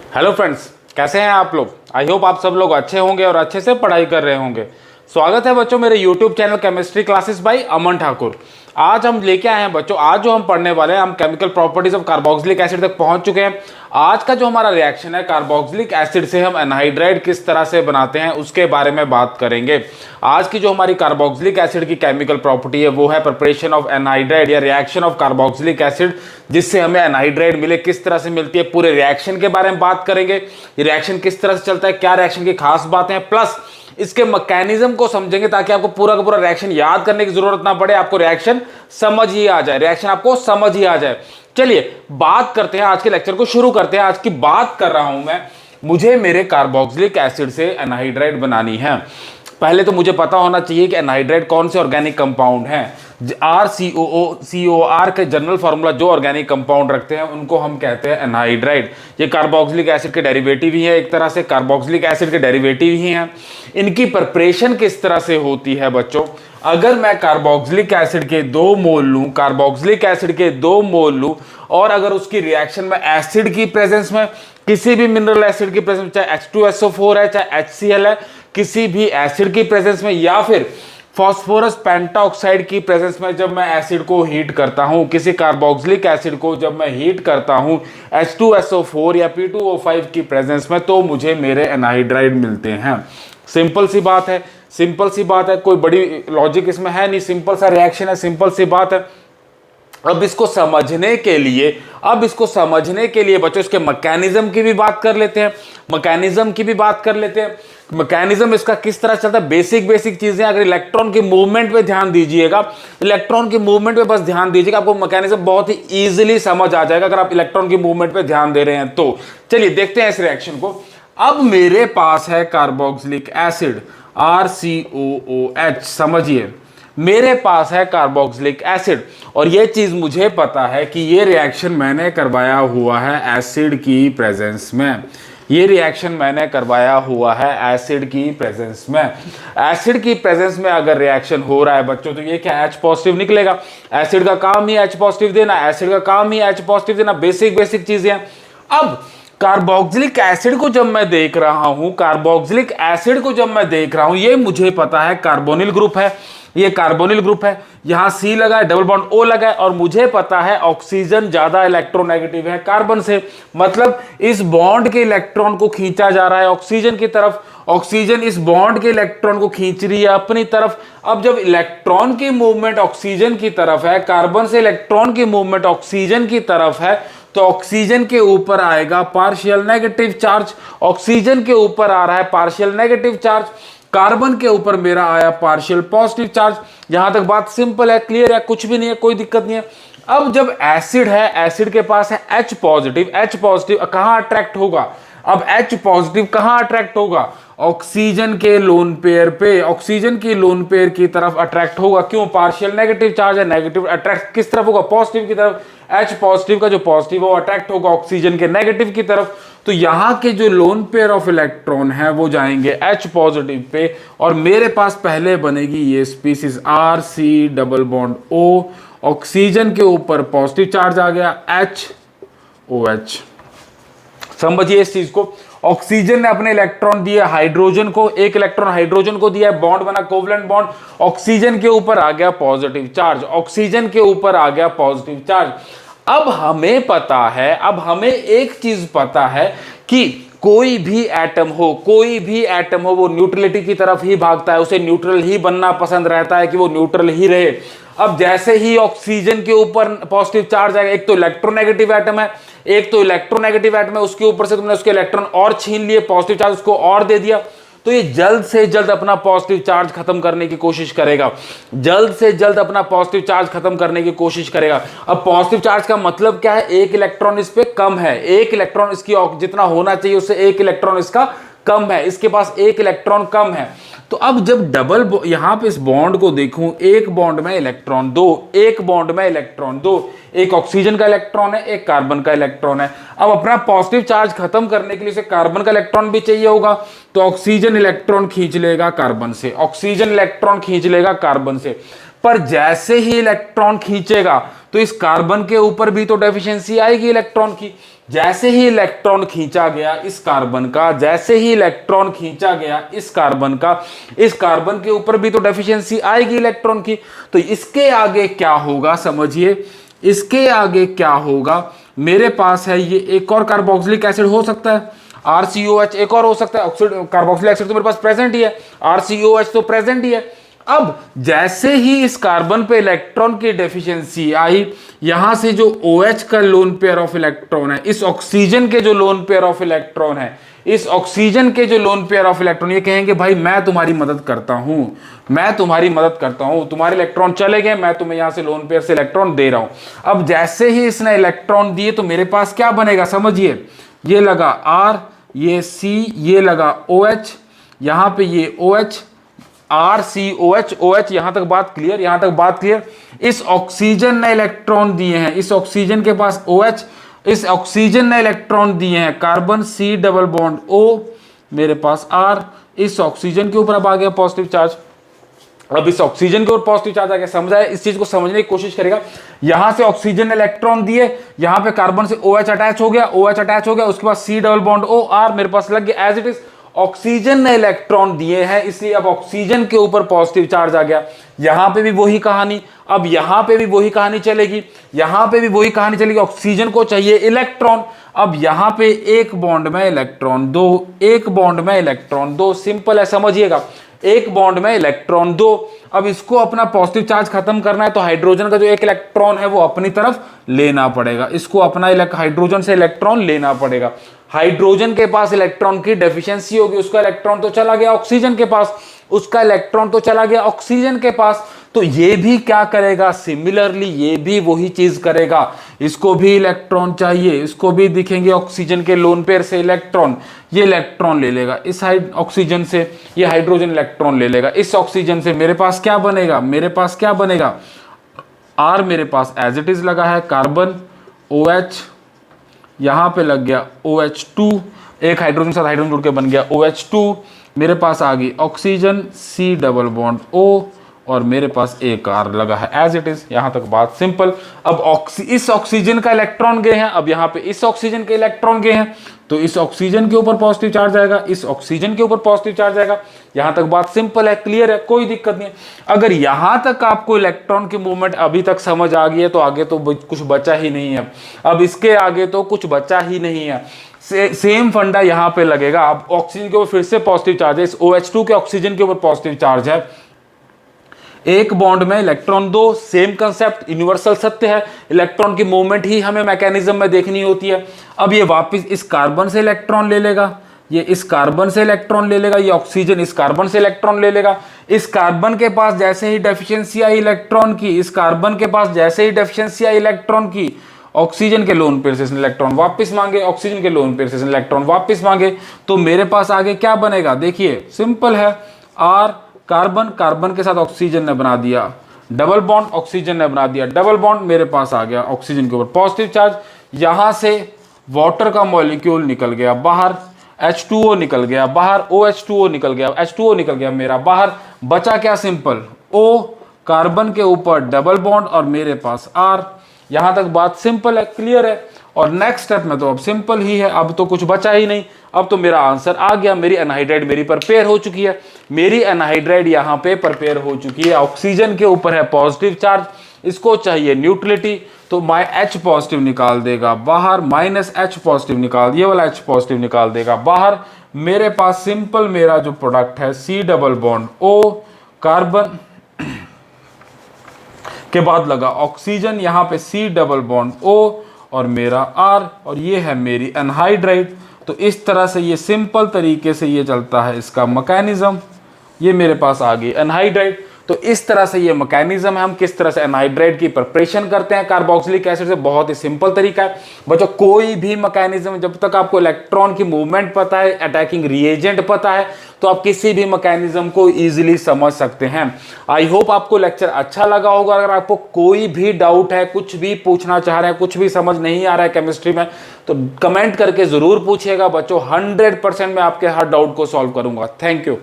Hello friends, कैसे हैं आप लोग। आई होप आप सब लोग अच्छे होंगे और अच्छे से पढ़ाई कर रहे होंगे। स्वागत है बच्चों मेरे YouTube channel chemistry classes by Aman Thakur. आज हम लेके आए हैं बच्चों, आज जो हम पढ़ने वाले हैं, हम chemical properties of carboxylic acid तक पहुंच चुके हैं। आज का जो हमारा रिएक्शन है, कार्बोक्सिलिक एसिड से हम एनहाइड्राइड किस तरह से बनाते हैं उसके बारे में बात करेंगे। आज की जो हमारी कार्बोक्सिलिक एसिड की केमिकल प्रॉपर्टी है वो है प्रिपरेशन ऑफ एनहाइड्राइड या रिएक्शन ऑफ कार्बोक्सिलिक एसिड, जिससे हमें एनहाइड्राइड मिले, किस तरह से मिलती है, पूरे रिएक्शन के बारे में बात करेंगे। ये रिएक्शन किस तरह से चलता है, क्या रिएक्शन की खास बातें हैं, प्लस इसके मैकेनिज्म को समझेंगे ताकि आपको पूरा का पूरा रिएक्शन याद करने की जरूरत ना पड़े, आपको रिएक्शन समझ ही आ जाए, रिएक्शन आपको समझ ही आ जाए। चलिए बात करते हैं, आज के लेक्चर को शुरू करते हैं। आज की बात कर रहा हूं मैं, मुझे मेरे कार्बोक्सिलिक एसिड से एनहाइड्राइड बनानी है। पहले तो मुझे पता होना चाहिए कि एनहाइड्राइड कौन से ऑर्गेनिक कंपाउंड हैं। RCOO, COR के जनरल फार्मूला जो ऑर्गेनिक कंपाउंड रखते हैं उनको हम कहते हैं एनहाइड्राइड। ये कार्बोक्सिलिक एसिड के डेरिवेटिव ही है, एक तरह से कार्बोक्सिलिक एसिड के डेरिवेटिव ही हैं। इनकी प्रिपरेशन किस तरह से होती है बच्चों, अगर मैं कार्बोक्सिलिक एसिड के 2 मोल लूं, कार्बोक्सिलिक एसिड के 2 मोल लूं और अगर उसकी रिएक्शन में एसिड की प्रेजेंस में, किसी भी मिनरल एसिड की प्रेजेंस में, चाहे H2SO4 है चाहे HCl है, किसी भी एसिड की प्रेजेंस में या फिर फास्फोरस पेंटाऑक्साइड की प्रेजेंस में जब मैं एसिड को हीट करता हूं, किसी कार्बोक्सिलिक एसिड को जब मैं हीट करता हूं H2SO4 या P2O5 की प्रेजेंस में, तो मुझे मेरे एनहाइड्राइड मिलते हैं। सिंपल सी बात है, सिंपल सी बात है, कोई बड़ी लॉजिक इसमें है नहीं, सिंपल सा रिएक्शन है, सिंपल सी बात है। अब इसको समझने के लिए, बच्चों इसके मैकेनिज्म की भी बात कर लेते हैं, मैकेनिज्म इसका किस तरह चलता है, बेसिक चीजें। अगर इलेक्ट्रॉन की मूवमेंट पे ध्यान दीजिएगा, इलेक्ट्रॉन की मूवमेंट पे बस ध्यान दीजिएगा, आपको मैकेनिज्म बहुत ही इजीली समझ आ जाएगा अगर आप इलेक्ट्रॉन की मूवमेंट पे ध्यान दे रहे हैं तो। चलिए देखते हैं इस रिएक्शन को। अब मेरे पास है कार्बोक्सिलिक एसिड RCOOH, समझिए मेरे पास है कार्बोक्सिलिक एसिड और ये चीज मुझे पता है कि ये रिएक्शन मैंने करवाया हुआ है एसिड की प्रेजेंस में, ये रिएक्शन मैंने करवाया हुआ है एसिड की प्रेजेंस में। एसिड की प्रेजेंस में अगर रिएक्शन हो रहा है बच्चों तो ये क्या, H पॉजिटिव निकलेगा। एसिड का काम ही H पॉजिटिव देना, एसिड का काम ही H पॉजिटिव देना, बेसिक चीजें हैं। अब कार्बोक्सिलिक एसिड को जब मैं देख रहा हूं, ये मुझे पता है कार्बोनिल ग्रुप है, ये कार्बोनिल ग्रुप है, यहां C लगा है, डबल बॉन्ड O लगा है और मुझे पता है ऑक्सीजन ज्यादा इलेक्ट्रोनेगेटिव है कार्बन से, मतलब इस बॉन्ड के इलेक्ट्रॉन को खींचा जा रहा है ऑक्सीजन की तरफ, ऑक्सीजन इस बॉन्ड के इलेक्ट्रॉन को खींच रही है अपनी तरफ। अब जब इलेक्ट्रॉन की मूवमेंट ऑक्सीजन की तरफ है, कार्बन से इलेक्ट्रॉन की मूवमेंट ऑक्सीजन की तरफ है, तो ऑक्सीजन के ऊपर आएगा पार्शियल नेगेटिव चार्ज, ऑक्सीजन के ऊपर आ रहा है पार्शियल नेगेटिव चार्ज, कार्बन के ऊपर मेरा आया पार्शियल पॉजिटिव चार्ज। यहां तक बात सिंपल है, क्लियर है, कुछ भी नहीं है, कोई दिक्कत नहीं है। अब जब एसिड है, एसिड के पास है H पॉजिटिव कहां अट्रैक्ट होगा, अब H पॉजिटिव कहां अट्रैक्ट होगा, ऑक्सीजन के लोन पेयर पे, ऑक्सीजन की लोन पेयर की तरफ अट्रैक्ट होगा। क्यों, पार्शियल नेगेटिव चार्ज है, नेगेटिव अट्रैक्ट किस तरफ होगा, पॉजिटिव की तरफ। H पॉजिटिव का जो पॉजिटिव वो अट्रैक्ट होगा ऑक्सीजन के नेगेटिव की तरफ, तो यहां के जो लोन पेयर ऑफ इलेक्ट्रॉन है वो जाएंगे H पॉजिटिव पे और मेरे पास पहले बनेगी ये species RC double bond O, oxygen के ऊपर पॉजिटिव चार्ज आ गया HOH। समझिए इस चीज को, ऑक्सीजन ने अपने इलेक्ट्रॉन दिए हाइड्रोजन को, एक इलेक्ट्रॉन हाइड्रोजन को दिया, बॉन्ड बना कोवलेंट बॉन्ड, ऑक्सीजन के ऊपर आ गया पॉजिटिव चार्ज, ऑक्सीजन के ऊपर आ गया पॉजिटिव चार्ज। अब हमें पता है, अब हमें एक चीज पता है कि कोई भी एटम हो वो न्यूट्रलिटी की तरफ ही भागता है, उसे न्यूट्रल ही बनना पसंद रहता है कि वो न्यूट्रल ही रहे। अब जैसे ही ऑक्सीजन के ऊपर पॉजिटिव चार्ज आएगा, एक तो इलेक्ट्रोनेगेटिव एटम है, उसके ऊपर से तुमने उसके इलेक्ट्रॉन और छीन लिए, पॉजिटिव चार्ज उसको और दे दिया, तो ये जल्द से जल्द अपना पॉजिटिव चार्ज खत्म करने की कोशिश करेगा, अब पॉजिटिव चार्ज का मतलब क्या है, एक इलेक्ट्रॉन इस पे कम है, एक इलेक्ट्रॉन इसकी जितना होना चाहिए उससे एक इलेक्ट्रॉन इसका कम है, इसके पास एक इलेक्ट्रॉन कम है। तो अब जब डबल यहां पे इस बॉन्ड को देखूं, एक बॉन्ड में इलेक्ट्रॉन दो, एक ऑक्सीजन का इलेक्ट्रॉन है, एक कार्बन का इलेक्ट्रॉन है। अब अपना पॉजिटिव चार्ज खत्म करने के लिए इसे कार्बन का इलेक्ट्रॉन भी चाहिए होगा, तो ऑक्सीजन इलेक्ट्रॉन खींच लेगा कार्बन से, पर जैसे ही इलेक्ट्रॉन खींचेगा तो इस कार्बन के ऊपर भी तो डेफिशिएंसी आएगी इलेक्ट्रॉन की, जैसे ही इलेक्ट्रॉन खींचा गया इस कार्बन का, जैसे ही इलेक्ट्रॉन खींचा गया इस कार्बन का, इस कार्बन के ऊपर भी तो डेफिशिएंसी आएगी इलेक्ट्रॉन की। तो इसके आगे क्या होगा समझिए, इसके आगे क्या होगा, मेरे पास है ये एक और कार्बोक्सिलिक एसिड हो सकता है, RCOH एक और हो सकता है, कार्बोक्सिलिक एसिड तो मेरे पास प्रेजेंट ही है, RCOH तो प्रेजेंट ही है। अब जैसे ही इस कार्बन पे इलेक्ट्रॉन की डेफिशिएंसी आई, यहां से जो OH का लोन पेयर ऑफ इलेक्ट्रॉन है, इस ऑक्सीजन के जो लोन पेयर ऑफ इलेक्ट्रॉन है, इस ऑक्सीजन के जो लोन पेयर ऑफ इलेक्ट्रॉन, ये कहेंगे भाई मैं तुम्हारी मदद करता हूं, मैं तुम्हारी मदद करता हूं, तुम्हारे इलेक्ट्रॉन चले गए, मैं तुम्हें यहां से लोन पेयर से इलेक्ट्रॉन दे रहा हूं। अब जैसे ही इसने इलेक्ट्रॉन दिए तो मेरे पास क्या बनेगा समझिए, ये लगा R, ये C, ये लगा OH, यहां पे ये OH, RCOH, OH, यहां तक बात क्लियर, यहां तक बात क्लियर। इस ऑक्सीजन ने इलेक्ट्रॉन दिए हैं, इस ऑक्सीजन के पास OH, इस ऑक्सीजन ने इलेक्ट्रॉन दिए हैं carbon, C double bond O, मेरे पास R, इस ऑक्सीजन के ऊपर अब आ गया पॉजिटिव चार्ज। अब इस ऑक्सीजन के ऊपर पॉजिटिव चार्ज आ गया, समझा है? इस चीज को समझने की कोशिश करेगा। यहां से ऑक्सीजन ने इलेक्ट्रॉन दिए, यहां पे कार्बन से OH अटैच हो गया, OH अटैच हो गया, उसके बाद C double bond O, R मेरे पास लग गया एज इट इज। ऑक्सीजन ने इलेक्ट्रॉन दिए हैं, इसलिए अब ऑक्सीजन के ऊपर पॉजिटिव चार्ज आ गया। यहां पे भी वही कहानी, अब यहां पे भी वही कहानी चलेगी, यहां पे भी वही कहानी चलेगी। ऑक्सीजन को चाहिए इलेक्ट्रॉन, अब यहां पे एक बॉन्ड में इलेक्ट्रॉन दो, एक बॉन्ड में इलेक्ट्रॉन दो, सिंपल है समझिएगा, एक बॉन्ड में इलेक्ट्रॉन दो। अब इसको अपना पॉजिटिव चार्ज खत्म करना है तो हाइड्रोजन का जो एक इलेक्ट्रॉन है वो अपनी तरफ लेना पड़ेगा, इसको अपना हाइड्रोजन से इलेक्ट्रॉन लेना पड़ेगा। हाइड्रोजन के पास इलेक्ट्रॉन की डेफिशिएंसी होगी, उसका इलेक्ट्रॉन तो चला गया ऑक्सीजन के पास, उसका इलेक्ट्रॉन तो चला गया ऑक्सीजन के पास। तो ये भी क्या करेगा, सिमिलरली ये भी वही चीज करेगा, इसको भी इलेक्ट्रॉन चाहिए, इसको भी दिखेंगे ऑक्सीजन के लोन पेयर से इलेक्ट्रॉन, ये इलेक्ट्रॉन ले लेगा इस ऑक्सीजन से, ये हाइड्रोजन इलेक्ट्रॉन ले लेगा इस ऑक्सीजन से। मेरे पास क्या बनेगा, मेरे पास क्या बनेगा, R मेरे पास एज इट इज लगा है, कार्बन OH, यहां पे लग गया OH2, एक हाइड्रोजन साथ हाइड्रोजन जुड़ के बन गया OH2, मेरे पास आ गई oxygen C double bond O, और मेरे पास एक R लगा है एज इट इज। यहां तक बात सिंपल। अब इस ऑक्सीजन का इलेक्ट्रॉन गए हैं, अब यहां पे इस ऑक्सीजन के इलेक्ट्रॉन गए हैं, तो इस ऑक्सीजन के ऊपर पॉजिटिव चार्ज आएगा, इस ऑक्सीजन के ऊपर पॉजिटिव चार्ज आएगा। यहां तक बात सिंपल है, क्लियर है, कोई दिक्कत नहीं है। अगर यहां तक आपको इलेक्ट्रॉन की मूवमेंट अभी तक समझ आ गई है तो आगे तो कुछ बचा ही नहीं है, अब इसके आगे तो कुछ बचा ही नहीं है। सेम फंडा यहां पे लगेगा। अब ऑक्सीजन के ऊपर फिर से पॉजिटिव चार्ज है, इस OH2 के ऑक्सीजन के ऊपर पॉजिटिव चार्ज है, एक बॉन्ड में इलेक्ट्रॉन दो, सेम कंसेप्ट, यूनिवर्सल सत्य है, इलेक्ट्रॉन की मूवमेंट ही हमें मैकेनिज्म में देखनी होती है। अब ये वापस इस कार्बन से इलेक्ट्रॉन ले लेगा, ये इस कार्बन से इलेक्ट्रॉन ले लेगा, ये ऑक्सीजन इस कार्बन से इलेक्ट्रॉन ले लेगा। इस कार्बन के पास जैसे ही डेफिशिएंसी आई इलेक्ट्रॉन की, इस कार्बन के पास जैसे ही डेफिशिएंसी आई इलेक्ट्रॉन की, ऑक्सीजन के लोन पेयर से इलेक्ट्रॉन वापस मांगे, ऑक्सीजन के लोन पेयर से इलेक्ट्रॉन वापस मांगे, तो मेरे पास आगे क्या बनेगा, देखिए सिंपल है, R कार्बन, कार्बन के साथ ऑक्सीजन ने बना दिया डबल बॉन्ड, ऑक्सीजन ने बना दिया डबल बॉन्ड, मेरे पास आ गया ऑक्सीजन के ऊपर पॉजिटिव चार्ज। यहां से वाटर का मॉलिक्यूल निकल गया बाहर, H2O निकल गया बाहर, OH2O निकल गया, H2O निकल गया मेरा बाहर, बचा क्या, सिंपल O, कार्बन के ऊपर डबल बॉन्ड और मेरे पास R। यहां तक बात सिंपल है, क्लियर है। और नेक्स्ट स्टेप में तो अब सिंपल ही है, अब तो कुछ बचा ही नहीं, अब तो मेरा आंसर आ गया, मेरी एनहाइड्राइड मेरी प्रिपेयर हो चुकी है, मेरी एनहाइड्राइड यहाँ पे प्रिपेयर हो चुकी है। ऑक्सीजन के ऊपर है पॉजिटिव चार्ज, इसको चाहिए न्यूट्रलिटी, तो H पॉजिटिव निकाल देगा बाहर, -H पॉजिटिव निकाल, ये वाला H पॉजिटिव निकाल देगा बाहर। मेरे पास सिंपल मेरा जो प्रोडक्ट है C double bond O, carbon के बाद लगा ऑक्सीजन, यहाँ पे C डबल बॉन्ड O और मेरा R, और ये है मेरी एनहाइड्राइड। तो इस तरह से ये सिंपल तरीके से ये चलता है इसका मैकेनिज्म। ये मेरे पास आ गई एनहाइड्राइड। तो इस तरह से ये मैकेनिज्म है, हम किस तरह से एनहाइड्राइड की प्रिपरेशन करते हैं कार्बोक्सिलिक एसिड से। बहुत ही सिंपल तरीका है बच्चों, कोई भी मैकेनिज्म जब तक आपको इलेक्ट्रॉन की मूवमेंट पता है, अटैकिंग रिएजेंट पता है, तो आप किसी भी मैकेनिज्म को इजीली समझ सकते हैं। आई होप आपको लेक्चर अच्छा लगा होगा। अगर आपको कोई भी डाउट है, कुछ भी पूछना चाह रहे हैं, कुछ भी समझ नहीं आ रहा है केमिस्ट्री में, तो कमेंट करके जरूर पूछिएगा बच्चों, 100% मैं आपके हर डाउट को सॉल्व करूंगा। Thank you.